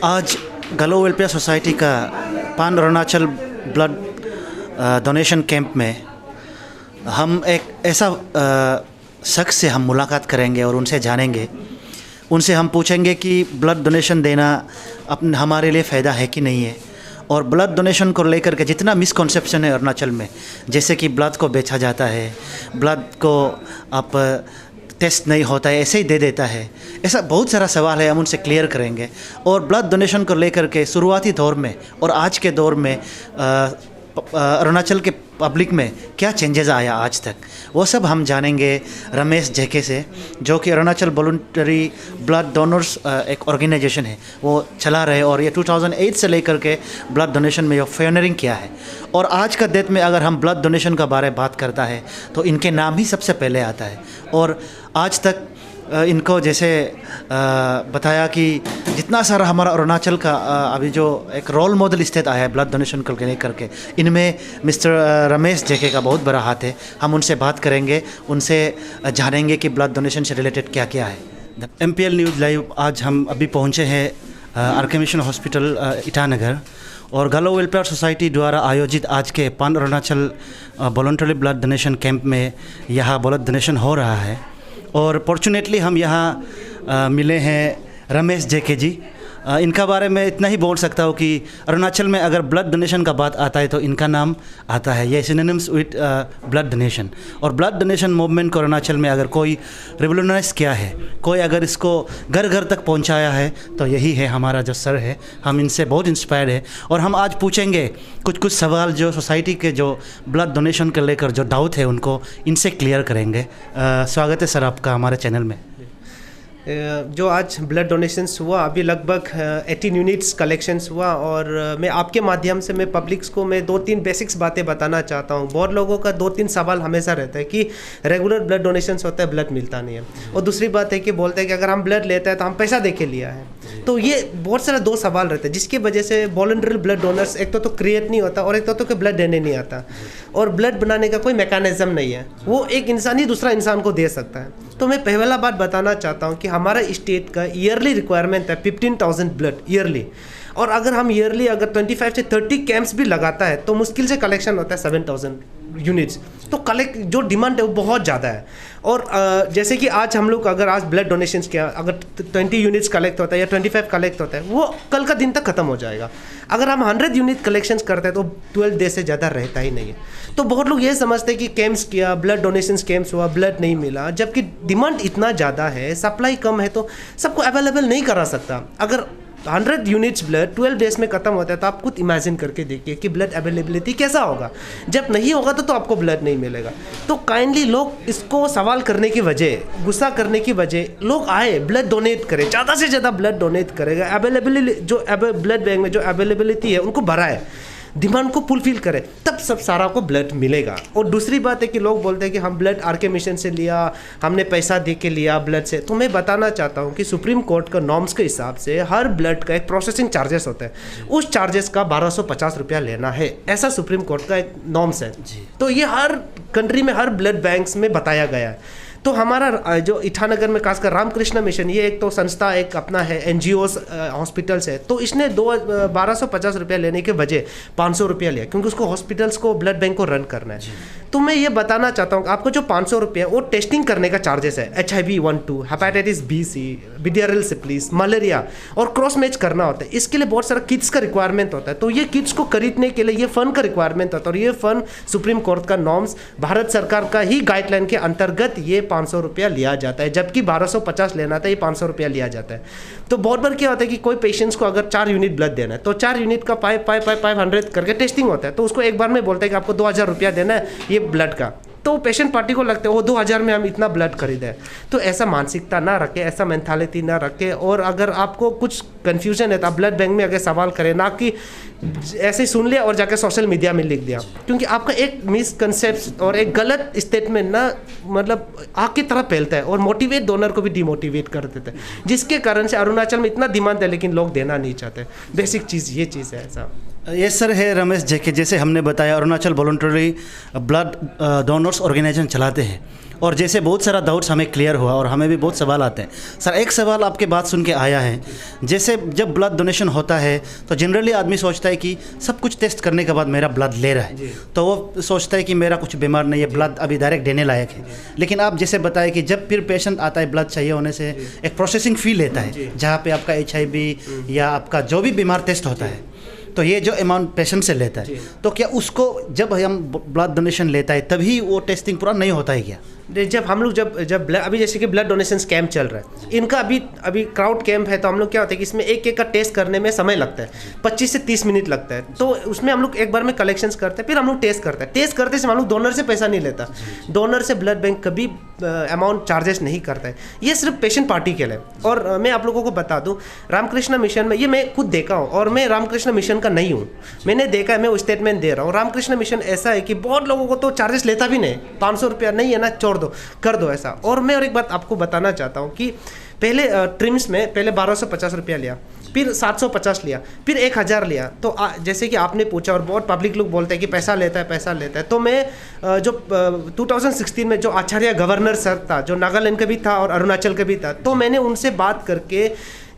आज गलो welfare society का पान अरुणाचल ब्लड डोनेशन कैंप में हम एक ऐसा शख्स से हम मुलाकात करेंगे और उनसे जानेंगे। उनसे हम पूछेंगे कि ब्लड डोनेशन देना अपने हमारे लिए फ़ायदा है कि नहीं है, और ब्लड डोनेशन को लेकर के जितना मिसकॉन्सेप्शन है अरुणाचल में, जैसे कि ब्लड को बेचा जाता है, ब्लड को आप टेस्ट नहीं होता है ऐसे ही दे देता है, ऐसा बहुत सारा सवाल है, हम उनसे क्लियर करेंगे। और ब्लड डोनेशन को लेकर के शुरुआती दौर में और आज के दौर में अरुणाचल के पब्लिक में क्या चेंजेस आया आज तक, वो सब हम जानेंगे रमेश जेके से, जो कि अरुणाचल वॉलंटरी ब्लड डोनर्स एक ऑर्गेनाइजेशन है वो चला रहे, और ये 2008 से लेकर के ब्लड डोनेशन में ये पायनियरिंग किया है। और आज का डेट में अगर हम ब्लड डोनेशन का बारे में बात करता है तो इनके नाम ही सबसे पहले आता है। और आज तक इनको जैसे बताया कि जितना सारा हमारा अरुणाचल का अभी जो एक रोल मॉडल स्टेट आया है ब्लड डोनेशन को लेकर के, इनमें मिस्टर रमेश जेके का बहुत बड़ा हाथ है। हम उनसे बात करेंगे, उनसे जानेंगे कि ब्लड डोनेशन से रिलेटेड क्या क्या है। MPL न्यूज़ लाइव आज हम अभी पहुंचे हैं RK मिशन हॉस्पिटल ईटानगर, और गलो वेलफेयर सोसाइटी द्वारा आयोजित आज के पान Arunachal voluntary blood donation camp में यहाँ ब्लड डोनेशन हो रहा है। और फॉर्चुनेटली हम यहाँ मिले हैं रमेश जेके जी। इनका बारे में इतना ही बोल सकता हूँ कि अरुणाचल में अगर ब्लड डोनेशन का बात आता है तो इनका नाम आता है। ये सिनोनिम्स विद ब्लड डोनेशन, और ब्लड डोनेशन मूवमेंट को अरुणाचल में अगर कोई रिवोल्यूशनाइज किया है, कोई अगर इसको घर घर तक पहुंचाया है तो यही है हमारा जो सर है। हम इनसे बहुत इंस्पायर्ड है, और हम आज पूछेंगे कुछ सवाल जो सोसाइटी के जो ब्लड डोनेशन को लेकर जो डाउट है उनको इनसे क्लियर करेंगे। स्वागत है सर आपका हमारे चैनल में। जो आज ब्लड डोनेशंस हुआ, अभी लगभग 18 यूनिट्स कलेक्शंस हुआ, और मैं आपके माध्यम से मैं पब्लिक्स को मैं 2-3 बेसिक्स बातें बताना चाहता हूँ। बहुत लोगों का 2-3 सवाल हमेशा रहता है कि रेगुलर ब्लड डोनेशंस होता है, ब्लड मिलता नहीं है, और दूसरी बात है कि बोलते हैं कि अगर हम ब्लड लेते हैं तो हम पैसा दे के लिया है। तो ये बहुत सारे 2 सवाल रहते हैं, जिसकी वजह से वॉलंटरी ब्लड डोनर्स एक तो क्रिएट नहीं होता, और एक तो ब्लड देने नहीं आता, और ब्लड बनाने का कोई मैकेनिज्म नहीं है। वो एक इंसान ही दूसरा इंसान को दे सकता है। तो मैं पहला बात बताना चाहता हूँ कि हमारा स्टेट का ईयरली रिक्वायरमेंट है 15,000 ब्लड ईयरली, और अगर हम ईयरली अगर 25 से 30 कैंप्स भी लगाता है तो मुश्किल से कलेक्शन होता है 7,000 यूनिट्स। तो कलेक्ट जो डिमांड है वो बहुत ज़्यादा है। और जैसे कि आज हम लोग अगर आज ब्लड डोनेशंस किया, अगर 20 यूनिट्स कलेक्ट होता है या 25 कलेक्ट होता है, वो कल का दिन तक ख़त्म हो जाएगा। अगर हम 100 यूनिट कलेक्शंस करते हैं तो 12 डेज से ज़्यादा रहता ही नहीं है। तो बहुत लोग ये समझते हैं कि कैंप्स किया, ब्लड डोनेशंस कैंप्स हुआ, ब्लड नहीं मिला, जबकि डिमांड इतना ज़्यादा है, सप्लाई कम है, तो सबको अवेलेबल नहीं करा सकता। अगर 100 यूनिट्स ब्लड 12 डेज में खत्म होता है तो आप खुद इमेजिन करके देखिए कि ब्लड अवेलेबिलिटी कैसा होगा। जब नहीं होगा तो आपको ब्लड नहीं मिलेगा। तो काइंडली लोग इसको सवाल करने की वजह, गुस्सा करने की वजह, लोग आए ब्लड डोनेट करें, ज़्यादा से ज़्यादा ब्लड डोनेट करेगा, अवेलेबिलिटी जो ब्लड बैंक में जो अवेलेबिलिटी है उनको बढ़ाए, डिमांड को फुलफिल करे, तब सब सारा को ब्लड मिलेगा। और दूसरी बात है कि लोग बोलते हैं कि हम ब्लड RK मिशन से लिया, हमने पैसा दे के लिया ब्लड से। तो मैं बताना चाहता हूँ कि सुप्रीम कोर्ट का नॉर्म्स के हिसाब से हर ब्लड का एक प्रोसेसिंग चार्जेस होता है, उस चार्जेस का 1250 रुपया लेना है, ऐसा सुप्रीम कोर्ट का एक नॉर्म्स है। तो ये हर कंट्री में हर ब्लड बैंक्स में बताया गया है। तो हमारा जो ईटानगर में खासकर रामकृष्ण मिशन, ये एक तो संस्था एक अपना है, NGOs हॉस्पिटल्स है, तो इसने 1250 रुपया लेने के वजह 500 रुपया लिया, क्योंकि उसको हॉस्पिटल्स को ब्लड बैंक को रन करना है। तो मैं ये बताना चाहता हूँ आपको जो 500 रुपया वो टेस्टिंग करने का चार्जेस है, HIV 1-2, हेपेटाइटिस B-C, बिडियरल सिप्लिस, मलेरिया, और क्रॉस मैच करना होता है। इसके लिए बहुत सारा किट्स का रिक्वायरमेंट होता है। तो ये किट्स को खरीदने के लिए ये फंड का रिक्वायरमेंट होता है, और ये फंड सुप्रीम कोर्ट का नॉर्म्स, भारत सरकार का ही गाइडलाइन के अंतर्गत ये 500 रुपया लिया जाता है, जबकि 1250 लेना था, ये 500 रुपया लिया जाता है। तो बहुत बार क्या होता है कि कोई पेशेंट्स को अगर 4 यूनिट ब्लड देना है तो 4 यूनिट का 500 करके टेस्टिंग होता है, तो उसको एक बार में बोलते हैं कि आपको 2000 रुपया देना है ये ब्लड का। तो पेशेंट पार्टी को लगता है वो 2000 में हम इतना ब्लड खरीदे। तो ऐसा मानसिकता ना रखे, ऐसा मेंटालिटी ना रखे। और अगर आपको कुछ कन्फ्यूजन है तो आप ब्लड बैंक में अगर सवाल करें, ना कि ऐसे ही सुन लिया और जाकर सोशल मीडिया में लिख दिया, क्योंकि आपका एक मिसकंसेप्ट और एक गलत स्टेटमेंट ना मतलब आग की तरह फैलता है और मोटिवेट डोनर को भी डिमोटिवेट कर देता है, जिसके कारण से अरुणाचल में इतना डिमांड है लेकिन लोग देना नहीं चाहते। बेसिक चीज़ ये चीज़ है ऐसा। ये सर है रमेश जी के, जैसे हमने बताया Arunachal voluntary blood donors organisation चलाते हैं, और जैसे बहुत सारा डाउट्स हमें क्लियर हुआ और हमें भी बहुत सवाल आते हैं। सर एक सवाल आपके बात सुन के आया है, जैसे जब ब्लड डोनेशन होता है तो जनरली आदमी सोचता है कि सब कुछ टेस्ट करने के बाद मेरा ब्लड ले रहा है, तो वो सोचता है कि मेरा कुछ बीमार नहीं है, ब्लड अभी डायरेक्ट देने लायक है। लेकिन आप जैसे बताया कि जब फिर पेशेंट आता है ब्लड चाहिए होने से एक प्रोसेसिंग फ़ी लेता है, जहाँ पे आपका HIV या आपका जो भी बीमार टेस्ट होता है, तो ये जो अमाउंट पेशेंट से लेता है, तो क्या उसको जब हम ब्लड डोनेशन लेता है तभी वो टेस्टिंग पूरा नहीं होता है क्या? जब हम लोग जब अभी जैसे कि ब्लड डोनेशन कैंप चल रहा है, इनका अभी क्राउड कैंप है, तो हम लोग क्या होता है कि इसमें एक एक का टेस्ट करने में समय लगता है, 25 से 30 मिनट लगता है। तो उसमें हम लोग एक बार में कलेक्शंस करते हैं, फिर हम लोग टेस्ट करते हैं। टेस्ट करते से हम लोग डोनर से पैसा नहीं लेता, डोनर से ब्लड बैंक कभी अमाउंट चार्जेस नहीं करता है, ये सिर्फ पेशेंट पार्टी के लिए। और मैं आप लोगों को बता दूं, रामकृष्ण मिशन में ये मैं खुद देखा हूँ, और मैं रामकृष्ण मिशन का नहीं हूँ, मैंने देखा है, मैं वो स्टेटमेंट दे रहा हूँ। रामकृष्ण मिशन ऐसा है कि बहुत लोगों को तो चार्जेस लेता भी नहीं, 500 रुपया नहीं है ना, छोड़ दो, कर दो ऐसा। और मैं और एक बात आपको बताना चाहता हूँ कि पहले ट्रिम्स में पहले 1250 रुपया लिया, फिर 750 लिया, फिर 1000 लिया। तो जैसे कि आपने पूछा और बहुत पब्लिक लोग बोलते हैं कि पैसा लेता है, तो मैं जो 2016 में जो आचार्य गवर्नर सर था, जो नागालैंड का भी था और अरुणाचल का भी था, तो मैंने उनसे बात करके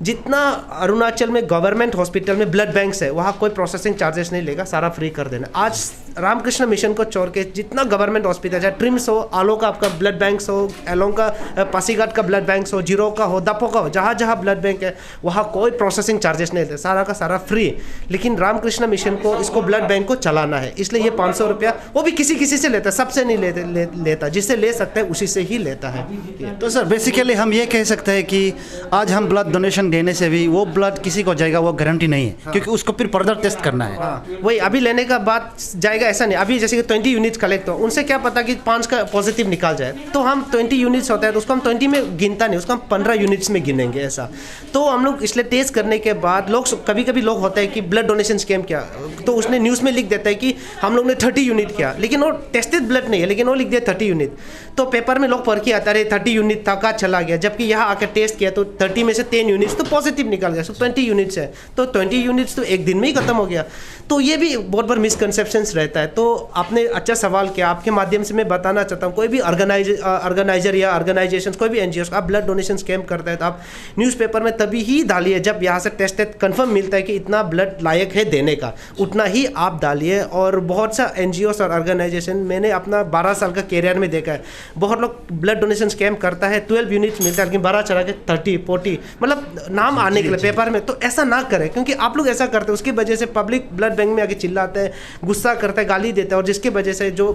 जितना अरुणाचल में गवर्नमेंट हॉस्पिटल में ब्लड बैंक्स है, वहाँ कोई प्रोसेसिंग चार्जेस नहीं लेगा, सारा फ्री कर देना। आज रामकृष्ण मिशन को छोड़ के जितना गवर्नमेंट हॉस्पिटल, चाहे ट्रिम्स हो, आलो का आपका ब्लड बैंक्स हो, एलोंग का, पासीघाट का ब्लड बैंक्स हो, जीरो का हो, दपो का हो, जहाँ जहाँ ब्लड बैंक है वहाँ कोई प्रोसेसिंग चार्जेस नहीं लेते, सारा का सारा फ्री। लेकिन रामकृष्ण मिशन को इसको ब्लड बैंक को चलाना है, इसलिए ये 500 रुपया वो भी किसी किसी से लेता है, सबसे नहीं लेता, जिससे ले सकता है उसी से ही लेता है। तो सर बेसिकली हम ये कह सकते हैं कि आज हम ब्लड डोनेशन देने से भी वो ब्लड किसी को जाएगा वो गारंटी नहीं है, क्योंकि उसको फिर फर्दर टेस्ट करना है। वही अभी लेने का बाद जाएगा ऐसा नहीं। अभी जैसे कि 20 यूनिट्स कलेक्ट हो, उनसे क्या पता कि 5 का पॉजिटिव निकाल जाए, तो हम 20 यूनिट्स होता है तो उसको हम 20 में गिनता नहीं, उसको हम 15 यूनिट्स में गिनेंगे ऐसा। तो हम लोग इसलिए टेस्ट करने के बाद लोग कभी कभी लोग होता है कि ब्लड डोनेशन स्कीम क्या, तो उसने न्यूज़ में लिख देता है कि हम लोग ने 30 यूनिट किया, लेकिन वो टेस्टेड ब्लड नहीं है, लेकिन वो लिख दिया 30 यूनिट। तो पेपर में लोग पढ़ के आता है 30 यूनिट था, कहाँ चला गया, जबकि यहाँ आकर टेस्ट किया तो 30 में से 10 यूनिट्स तो पॉजिटिव निकल गया, 20 यूनिट्स है, तो 20 यूनिट्स तो एक दिन में ही खत्म हो गया। तो ये भी बहुत बार मिसकंसेप्शंस रहता है। तो आपने अच्छा सवाल किया, आपके माध्यम से मैं बताना चाहता हूँ, कोई भी ऑर्गेनाइजर या ऑर्गेनाइजेशन, कोई भी एनजीओ आप ब्लड डोनेशन कैंप करते हैं तो आप न्यूज़पेपर में तभी ही डालिए जब यहाँ से टेस्ट कंफर्म मिलता है कि इतना ब्लड लायक है देने का, उतना ही आप डालिए। और बहुत सा एनजीओ और ऑर्गेनाइजेशन मैंने अपना 12 साल का कैरियर में देखा है, बहुत लोग ब्लड डोनेशन कैंप करता है, 12 यूनिट्स मिलता है, लेकिन 12 चला के 30 40 मतलब नाम आने के लिए पेपर में। तो ऐसा ना करें, क्योंकि आप लोग ऐसा करते हैं, उसकी वजह से पब्लिक ब्लड बैंक में आके चिल्लाते हैं, गुस्सा करता है, गाली देता है, और जिसकी वजह से जो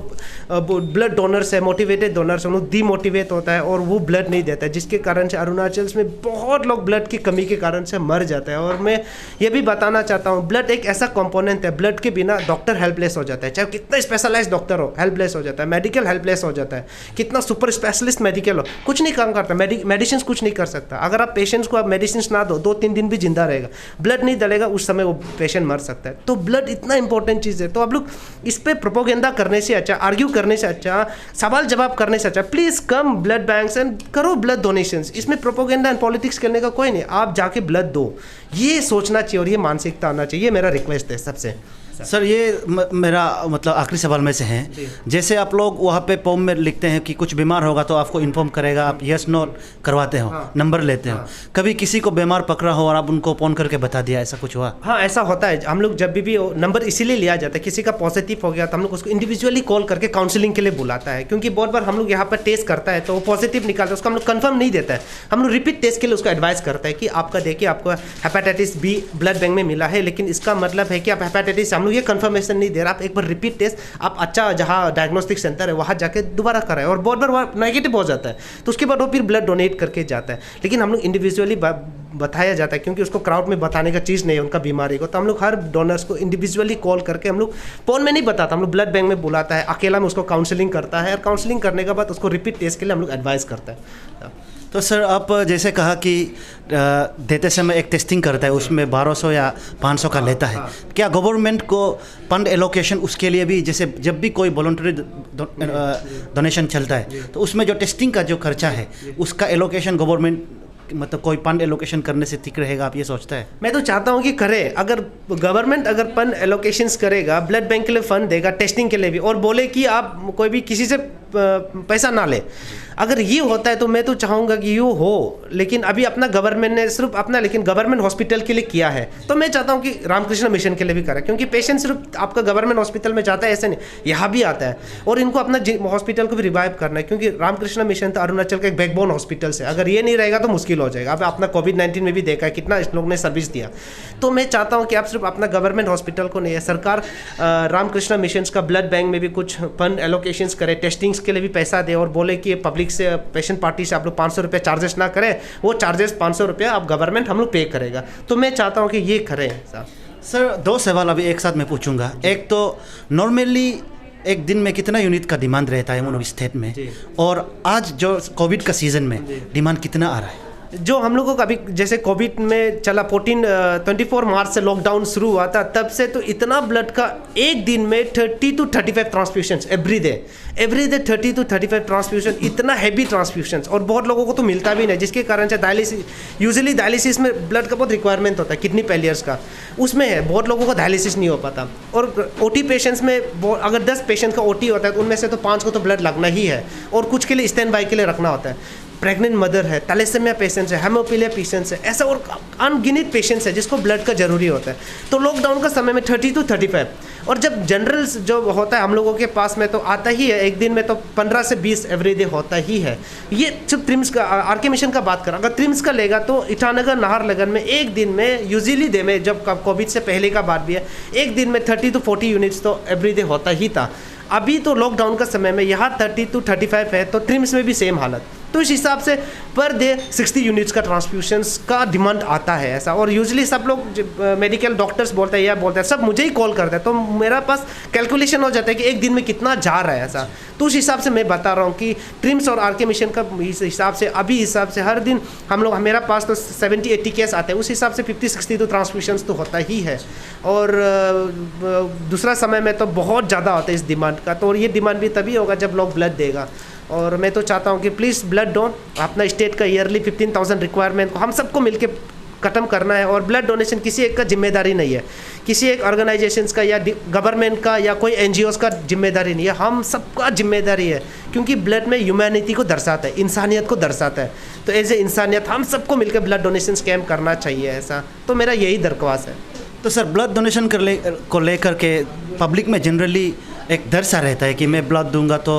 ब्लड डोनर्स है, मोटिवेटेड डोनर्स, उन्हें डीमोटिवेट होता है और वो ब्लड नहीं देता है, जिसके कारण से अरुणाचल में बहुत लोग ब्लड की कमी के कारण से मर जाते हैं। और मैं ये भी बताना चाहता हूँ, ब्लड एक ऐसा कंपोनेंट है, ब्लड के बिना डॉक्टर हेल्पलेस हो जाता है, चाहे कितना स्पेशलाइज डॉक्टर हो हेल्पलेस हो जाता है, मेडिकल हेल्पलेस हो जाता है, कितना सुपर स्पेशलिस्ट मेडिकल हो कुछ नहीं काम करता, मेडिसिन कुछ नहीं कर सकता। अगर आप पेशेंट्स को आप मेडिसिन ना दो, 2-3 दिन भी जिंदा रहेगा, ब्लड नहीं डलेगा, उस समय वो पेशेंट मर सकता है। तो ब्लड इतना इंपॉर्टेंट चीज़ है। तो आप लोग इस पे प्रोपोगेंडा करने से अच्छा, आर्ग्यू करने से अच्छा, सवाल जवाब करने से अच्छा, please come blood banks and करो ब्लड डोनेशंस। इसमें प्रोपोगेंडा एंड पॉलिटिक्स करने का कोई नहीं, आप जाके ब्लड दो, ये सोचना चाहिए और ये मानसिकता आना चाहिए। मेरा रिक्वेस्ट है सबसे। सर ये मेरा मतलब आखिरी सवाल में से है, जैसे आप लोग वहाँ पे फॉर्म में लिखते हैं कि कुछ बीमार होगा तो आपको इन्फॉर्म करेगा, आप यस नो करवाते हो, नंबर लेते हो, कभी किसी को बीमार पकड़ा हो और आप उनको फोन करके बता दिया, ऐसा कुछ हुआ? हाँ, ऐसा होता है। हम लोग जब भी नंबर इसीलिए लिया जाता है, किसी का पॉजिटिव हो गया तो हम लोग उसको इंडिविजुअली कॉल करके काउंसलिंग के लिए बुलाता है, क्योंकि बहुत बार हम लोग यहाँ पर टेस्ट करता है तो वो पॉजिटिव निकालता है, उसको हम लोग कन्फर्म नहीं देता है, हम लोग रिपीट टेस्ट के लिए उसको एडवाइस करता है कि आपका देखिए आपको हेपेटाइटिस बी ब्लड बैंक में मिला है, लेकिन इसका मतलब है कि आप हेपेटाइटिस, हम लोग ये कन्फर्मेशन नहीं दे रहा, आप एक बार रिपीट टेस्ट आप अच्छा जहाँ डायग्नोस्टिक सेंटर है वहाँ जाके दोबारा कराएं। और बहुत बार वहाँ नेगेटिव हो जाता है तो उसके बाद वो फिर ब्लड डोनेट करके जाता है, लेकिन हम लोग इंडिविजुअली बताया जाता है, क्योंकि उसको क्राउड में बताने का चीज़ नहीं है उनका बीमारी को। तो हम लोग हर डोनर्स को इंडिविजुअली कॉल करके, हम लोग फोन में नहीं बताता, हम लोग ब्लड बैंक में बुलाता है, अकेला में उसको काउंसलिंग करता है, और काउंसलिंग करने के बाद उसको रिपीट टेस्ट के लिए हम लोग एडवाइस करता है। तो सर आप जैसे कहा कि देते समय एक टेस्टिंग करता है, उसमें 1200 या 500 का लेता है, क्या गवर्नमेंट को फंड एलोकेशन उसके लिए भी, जैसे जब भी कोई वॉलंटरी डोनेशन चलता है तो उसमें जो टेस्टिंग का जो खर्चा है उसका एलोकेशन गवर्नमेंट मतलब कोई फंड एलोकेशन करने से ठीक रहेगा, आप ये सोचता है? मैं तो चाहता हूँ कि करे, अगर गवर्नमेंट अगर फंड एलोकेशंस करेगा, ब्लड बैंक के लिए फंड देगा, टेस्टिंग के लिए भी, और बोले कि आप कोई भी किसी से पैसा ना ले, अगर ये होता है तो मैं तो चाहूँगा कि ये हो। लेकिन अभी अपना गवर्नमेंट ने सिर्फ अपना, लेकिन गवर्नमेंट हॉस्पिटल के लिए किया है, तो मैं चाहता हूँ कि रामकृष्ण मिशन के लिए भी करें, क्योंकि पेशेंट सिर्फ आपका गवर्नमेंट हॉस्पिटल में जाता है ऐसे नहीं, यहाँ भी आता है, और इनको अपना हॉस्पिटल को भी रिवाइव करना है, क्योंकि रामकृष्ण मिशन तो अरुणाचल का एक बैकबोन हॉस्पिटल से, अगर ये नहीं रहेगा तो मुश्किल हो जाएगा। अब अपना कोविड-19 में भी देखा है कितना इस लोग ने सर्विस दिया। तो मैं चाहता हूँ कि आप सिर्फ अपना गवर्नमेंट हॉस्पिटल को नहीं है, सरकार रामकृष्ण मिशन का ब्लड बैंक में भी कुछ फंड एलोकेशंस करे, टेस्टिंग्स के लिए भी पैसा दे, और बोले कि पब्लिक से, पेशेंट पार्टी से आप लोग 500 रुपये चार्जेस ना करें, वो चार्जेस 500 रुपये आप गवर्नमेंट हम लोग पे करेगा। तो मैं चाहता हूँ कि ये करें साहब। सर 2 सवाल अभी एक साथ मैं पूछूंगा। एक तो नॉर्मली एक दिन में कितना यूनिट का डिमांड रहता है मुनोवी स्टेट में, और आज जो कोविड का सीज़न में डिमांड कितना आ रहा है? जो हम लोगों का अभी जैसे कोविड में चला 24 मार्च से लॉकडाउन शुरू हुआ था, तब से तो इतना ब्लड का एक दिन में 30 to 35 transfusions every day 30 to 35 transfusion, इतना हैवी ट्रांसफ्यूशंस, और बहुत लोगों को तो मिलता भी नहीं, जिसके कारण से डायलिसिस, यूजुअली डायलिसिस में ब्लड का बहुत रिक्वायरमेंट होता है, किडनी फेलियर्स का, उसमें है बहुत लोगों को डायलिसिस नहीं हो पाता। और ओटी पेशेंट्स में अगर 10 पेशेंट का ओटी होता है तो उनमें से तो 5 को तो ब्लड लगना ही है, और कुछ के लिए स्टैंड बाई के लिए रखना होता है। प्रेग्नेंट मदर है, थैलेसेमिया पेशेंट्स है, हेमोफीलिया पेशेंट्स है, ऐसा और अनगिनत पेशेंट्स है जिसको ब्लड का जरूरी होता है। तो लॉकडाउन का समय में 30 to 35, और जब जनरल जो होता है हम लोगों के पास में तो आता ही है, एक दिन में तो 15 से 20 एवरीडे होता ही है। ये सिर्फ ट्रिम्स का, आरके मिशन का बात करें, अगर ट्रिम्स का लेगा तो ईटानगर नाहरलगुन में एक दिन में यूजुअली डे में, जब कोविड से पहले का बात भी है, एक दिन में 30 to 40 यूनिट्स तो एवरीडे होता ही था। अभी तो लॉकडाउन का समय में यहाँ 30 to 35 है, तो ट्रिम्स में भी सेम हालत। तो इस हिसाब से पर डे 60 यूनिट्स का ट्रांसफ्यूशंस का डिमांड आता है ऐसा। और यूजुअली सब लोग मेडिकल डॉक्टर्स बोलते हैं या बोलते हैं, सब मुझे ही कॉल करते हैं, तो मेरा पास कैलकुलेशन हो जाता है कि एक दिन में कितना जा रहा है ऐसा। तो उस हिसाब से मैं बता रहा हूँ कि ट्रिम्स और आरके मिशन का हिसाब से अभी हिसाब से हर दिन हम लोग, मेरा पास तो 70-80 केस आते हैं, उस हिसाब से 50-60 तो ट्रांसफ्यूशंस तो होता ही है। और दूसरा समय में तो बहुत ज़्यादा होता है इस डिमांड का, तो ये डिमांड भी तभी होगा जब लोग ब्लड देगा। और मैं तो चाहता हूँ कि प्लीज़ ब्लड डोन, अपना स्टेट का ईयरली 15,000 रिक्वायरमेंट को हम सबको मिलके ख़त्म करना है। और ब्लड डोनेशन किसी एक का जिम्मेदारी नहीं है, किसी एक ऑर्गेनाइजेशंस का या गवर्नमेंट का या कोई NGOs का जिम्मेदारी नहीं है, हम सबका जिम्मेदारी है, क्योंकि ब्लड में ह्यूमैनिटी को दर्शाता है, इंसानियत को दर्शाता है। तो एज ए इंसानियत हम सबको मिलकर ब्लड डोनेशन कैंप करना चाहिए ऐसा। तो मेरा यही दरख्वास्त है। तो सर ब्लड डोनेशन को लेकर के पब्लिक में जनरली एक डर सा रहता है कि मैं ब्लड दूंगा तो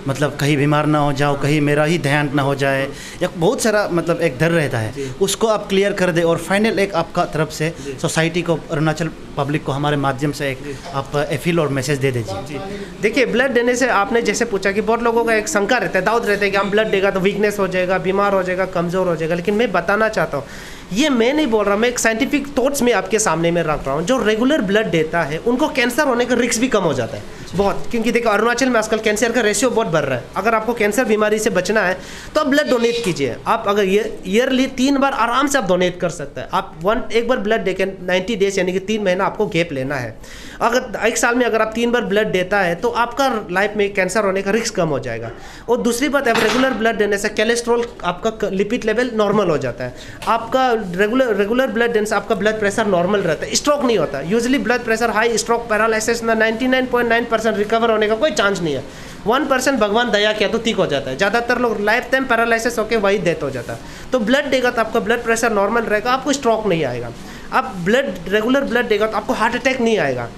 मतलब कहीं बीमार ना हो जाओ, कहीं मेरा ही देहांत ना हो जाए, या बहुत सारा मतलब एक डर रहता है, उसको आप क्लियर कर दे। और फाइनल एक आपका तरफ से सोसाइटी को, अरुणाचल पब्लिक को हमारे माध्यम से एक आप अपील और मैसेज दे दीजिए। देखिए, ब्लड देने से आपने जैसे पूछा कि बहुत लोगों का एक शंका रहता है, डाउट रहता है कि हम ब्लड देगा तो वीकनेस हो जाएगा, बीमार हो जाएगा, कमज़ोर हो जाएगा। लेकिन मैं बताना चाहता हूँ, ये मैं नहीं बोल रहा, मैं एक साइंटिफिक थॉट्स में आपके सामने में रख रहा हूँ। जो रेगुलर ब्लड देता है उनको कैंसर होने का रिस्क भी कम हो जाता है बहुत, क्योंकि देखो अरुणाचल में आजकल कैंसर का रेशियो बहुत बढ़ रहा है। अगर आपको कैंसर बीमारी से बचना है तो आप ब्लड डोनेट कीजिए। आप अगर ईयरली 3 बार आराम से आप डोनेट कर सकते हैं। आप एक बार ब्लड देकर 90 डेज यानी कि 3 महीना आपको गैप लेना है। अगर 1 साल में अगर आप 3 बार ब्लड देता है तो आपका लाइफ में कैंसर होने का रिस्क कम हो जाएगा। और दूसरी बात, आप रेगुलर ब्लड देने से कोलेस्ट्रॉल, आपका लिपिड लेवल नॉर्मल हो जाता है। आपका रेगुलर ब्लड देने से आपका ब्लड प्रेशर नॉर्मल रहता है, स्ट्रोक नहीं होता। Usually blood pressure high, stroke, paralysis में 99.9% रिकवर होने का कोई चांस नहीं है। 1% भगवान दया किया तो ठीक हो जाता है। ज़्यादातर लोग लाइफ टाइम पैरालिसिस होकर वही डेथ हो जाता है। तो ब्लड देगा तो आपका ब्लड प्रेशर नॉर्मल रहेगा, आपको स्ट्रोक नहीं आएगा। आप रेगुलर ब्लड देगा तो आपको हार्ट अटैक नहीं आएगा।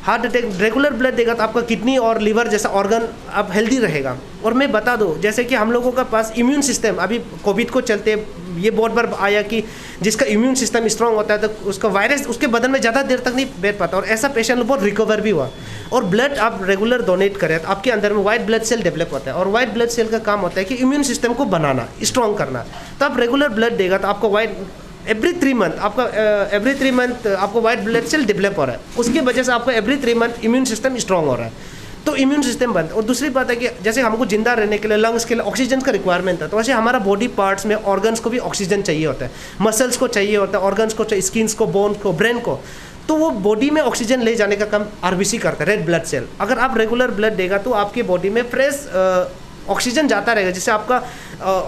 हार्ट अटैक रेगुलर ब्लड देगा तो आपका किडनी और लिवर जैसा ऑर्गन आप हेल्दी रहेगा। और मैं बता दूं, जैसे कि हम लोगों का पास इम्यून सिस्टम अभी कोविड को चलते ये बहुत बार आया कि जिसका इम्यून सिस्टम स्ट्रांग होता है तो उसका वायरस उसके बदन में ज़्यादा देर तक नहीं बैठ पाता, और ऐसा पेशेंट बहुत रिकवर भी हुआ। और ब्लड आप रेगुलर डोनेट करें तो आपके अंदर में वाइट ब्लड सेल डेवलप होता है, और वाइट ब्लड सेल का काम होता है कि इम्यून सिस्टम को बनाना, स्ट्रॉन्ग करना। तो आप रेगुलर ब्लड देगा तो आपको एवरी 3 मंथ आपको वाइट ब्लड सेल डेवलप हो रहा है। उसकी वजह से आपको every 3 month immune system strong हो रहा है। तो इम्यून सिस्टम बंद। और दूसरी बात है कि जैसे हमको जिंदा रहने के लिए लंग्स के लिए ऑक्सीजन का रिक्वायरमेंट है, तो वैसे हमारा बॉडी पार्ट्स में ऑर्गन्स को भी ऑक्सीजन चाहिए होता है, मसल्स को चाहिए होता है, ऑर्गन्स को चाहिए, स्किन्स को, बोन को, ब्रेन को। तो वो बॉडी में ऑक्सीजन ले जाने का काम RBC करता है, रेड ब्लड सेल। अगर आप रेगुलर ब्लड देगा तो आपकी बॉडी में फ्रेश ऑक्सीजन जाता रहेगा, जिससे आपका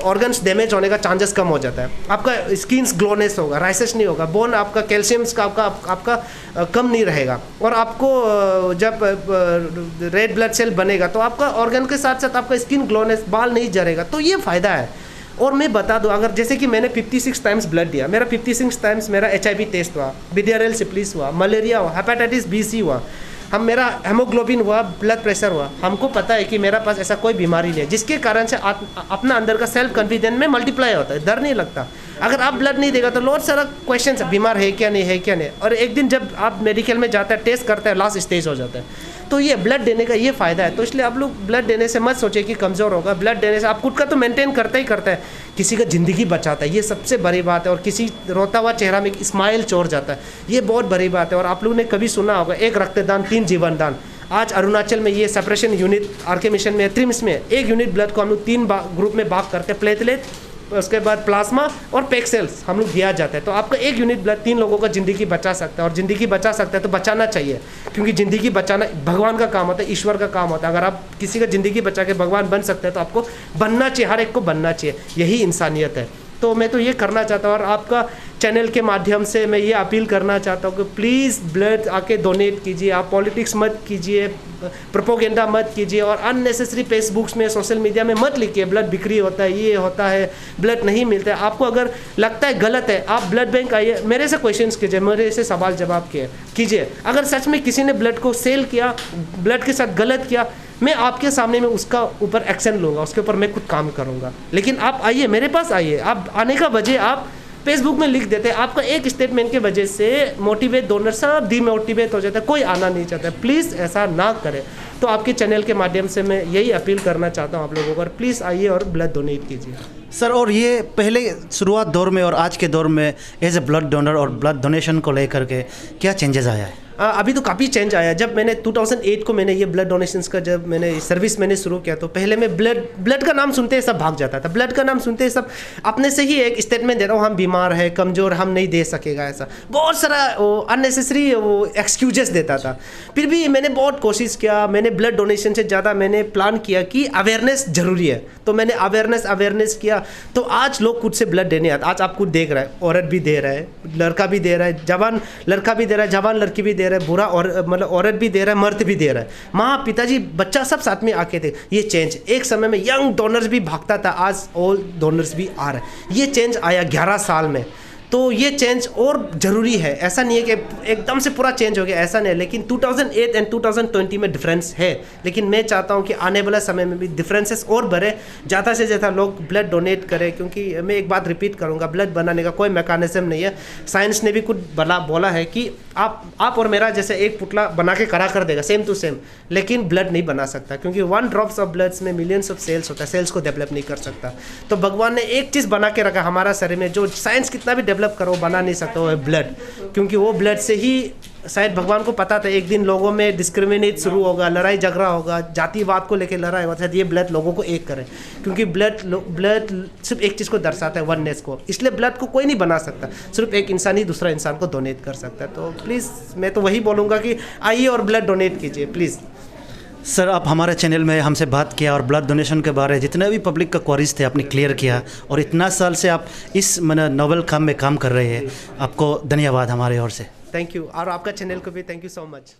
ऑर्गन्स डैमेज होने का चांसेस कम हो जाता है, आपका स्किन्स ग्लोनेस होगा, राइसेस नहीं होगा, बोन आपका कैल्शियम्स का आपका कम नहीं रहेगा, और आपको जब रेड ब्लड सेल बनेगा तो आपका ऑर्गन के साथ साथ आपका स्किन ग्लोनेस, बाल नहीं जरेगा, तो ये फ़ायदा है। और मैं बता दूं, अगर जैसे कि मैंने 56 टाइम्स ब्लड दिया, मेरा 56 टाइम्स मेरा HIV टेस्ट हुआ, BDRL सिप्लिस हुआ, मलेरिया हुआ, हेपेटाइटिस BC हुआ, मेरा हेमोग्लोबिन हुआ, ब्लड प्रेशर हुआ, हमको पता है कि मेरा पास ऐसा कोई बीमारी नहीं है, जिसके कारण से अपना अंदर का सेल्फ कॉन्फिडेंस में मल्टीप्लाई होता है, डर नहीं लगता। अगर आप ब्लड नहीं देगा तो बहुत सारा क्वेश्चन है, बीमार है क्या नहीं है क्या नहीं, और एक दिन जब आप मेडिकल में जाते हैं, टेस्ट करते हैं, लास्ट स्टेज हो जाता है। तो ये ब्लड देने का ये फ़ायदा है। तो इसलिए आप लोग ब्लड देने से मत सोचे कि कमज़ोर होगा, ब्लड देने से आप खुद का तो मेंटेन करता ही करता है, किसी का ज़िंदगी बचाता है, ये सबसे बड़ी बात है। और किसी रोता हुआ चेहरा में एक स्माइल छोड़ जाता है, ये बहुत बड़ी बात है। और आप लोगों ने कभी सुना होगा, एक रक्तदान 3 जीवन दान। आज अरुणाचल में ये सेपरेशन यूनिट आरके मिशन में, ट्रिम्स में, 1 यूनिट ब्लड को हम लोग 3 ग्रुप में भाग करके प्लेटलेट, उसके बाद प्लाज्मा और पैक सेल्स हम लोग दिया जाता है। तो आपका 1 यूनिट ब्लड 3 लोगों का ज़िंदगी बचा सकता है, और ज़िंदगी बचा सकता है तो बचाना चाहिए, क्योंकि ज़िंदगी बचाना भगवान का काम होता है, ईश्वर का काम होता है। अगर आप किसी का ज़िंदगी बचा के भगवान बन सकते हैं तो आपको बनना चाहिए, हर एक को बनना चाहिए, यही इंसानियत है। तो मैं तो ये करना चाहता हूँ, और आपका चैनल के माध्यम से मैं ये अपील करना चाहता हूँ कि प्लीज़ ब्लड आके डोनेट कीजिए। आप पॉलिटिक्स मत कीजिए, प्रोपोगेंडा मत कीजिए, और अननेसेसरी फेसबुक्स में, सोशल मीडिया में मत लिखिए ब्लड बिक्री होता है, ये होता है, ब्लड नहीं मिलता है। आपको अगर लगता है गलत है, आप ब्लड बैंक आइए, मेरे से क्वेश्चंस कीजिए, मेरे से सवाल जवाब कीजिए। अगर सच में किसी ने ब्लड को सेल किया, ब्लड के साथ गलत किया, मैं आपके सामने में उसका ऊपर एक्शन लूँगा, उसके ऊपर मैं खुद काम करूँगा। लेकिन आप आइए, मेरे पास आइए। आप आने का वजह आप फेसबुक में लिख देते हैं, आपका एक स्टेटमेंट के वजह से मोटिवेट डोनर सब डिमोटिवेट हो जाता है, कोई आना नहीं चाहता है। प्लीज़ ऐसा ना करें। तो आपके चैनल के माध्यम से मैं यही अपील करना चाहता हूँ आप लोगों को, प्लीज़ आइए और ब्लड डोनेट कीजिए। सर, और ये पहले शुरुआत दौर में और आज के दौर में एज ए ब्लड डोनर और ब्लड डोनेशन को लेकर के क्या चेंजेस आया है? अभी तो काफ़ी चेंज आया। जब मैंने 2008 को मैंने ये ब्लड डोनेशंस का जब मैंने सर्विस मैंने शुरू किया, तो पहले मैं ब्लड का नाम सुनते ही सब भाग जाता था। ब्लड का नाम सुनते ही सब अपने से ही एक स्टेटमेंट देता हूँ, हम बीमार है, कमज़ोर, हम नहीं दे सकेगा, ऐसा बहुत सारा अननेसेसरी वो एक्सक्यूजेस देता था। फिर भी मैंने बहुत कोशिश किया, मैंने ब्लड डोनेशन से ज़्यादा मैंने प्लान किया कि अवेयरनेस ज़रूरी है। तो मैंने अवेयरनेस किया, तो आज लोग खुद से ब्लड देने आते। आज आप खुद देख रहे हैं, औरत भी दे रहा है, लड़का भी दे रहा है, जवान लड़का भी दे रहा है, जवान लड़की भी दे रहा है, बुरा और मतलब औरत भी दे रहा है, मर्द भी दे रहा है, माँ पिताजी बच्चा सब साथ में आके थे। ये चेंज, एक समय में यंग डोनर्स भी भागता था, आज ओल्ड डोनर्स भी आ रहे हैं। ये चेंज आया 11 साल में। तो ये चेंज और ज़रूरी है। ऐसा नहीं है कि एकदम से पूरा चेंज हो गया, ऐसा नहीं है। लेकिन 2008 एंड 2020 में डिफरेंस है। लेकिन मैं चाहता हूँ कि आने वाला समय में भी डिफरेंसेस और बढ़े, ज़्यादा से ज़्यादा लोग ब्लड डोनेट करें। क्योंकि मैं एक बात रिपीट करूँगा, ब्लड बनाने का कोई मैकेनिज्म नहीं है। साइंस ने भी कुछ बोला है कि आप और मेरा जैसे एक पुतला बना के करा कर देगा सेम टू सेम, लेकिन ब्लड नहीं बना सकता, क्योंकि 1 ड्रॉप्स ऑफ ब्लड्स में मिलियंस ऑफ सेल्स होता है। सेल्स को डेवलप नहीं कर सकता। तो भगवान ने एक चीज़ बना के रखा हमारा शरीर में, जो साइंस कितना भी डेवलप करो बना नहीं सकता, वो है ब्लड। क्योंकि वो ब्लड से ही शायद भगवान को पता था एक दिन लोगों में डिस्क्रिमिनेट शुरू होगा, लड़ाई झगड़ा होगा, जातिवाद को लेकर लड़ाई होगा, शायद ये ब्लड लोगों को एक करे। क्योंकि ब्लड सिर्फ एक चीज़ को दर्शाता है, वननेस को। इसलिए ब्लड को कोई नहीं बना सकता, सिर्फ एक इंसान ही दूसरा इंसान को डोनेट कर सकता है। तो प्लीज़ मैं तो वही बोलूँगा कि आइए और ब्लड डोनेट कीजिए प्लीज़। सर, आप हमारे चैनल में हमसे बात किया और ब्लड डोनेशन के बारे में जितने भी पब्लिक का क्वेरीज थे आपने क्लियर किया, और इतना साल से आप इस नोवेल काम में काम कर रहे हैं। आपको धन्यवाद हमारे ओर से। थैंक यू, और आपका चैनल को भी थैंक यू सो मच।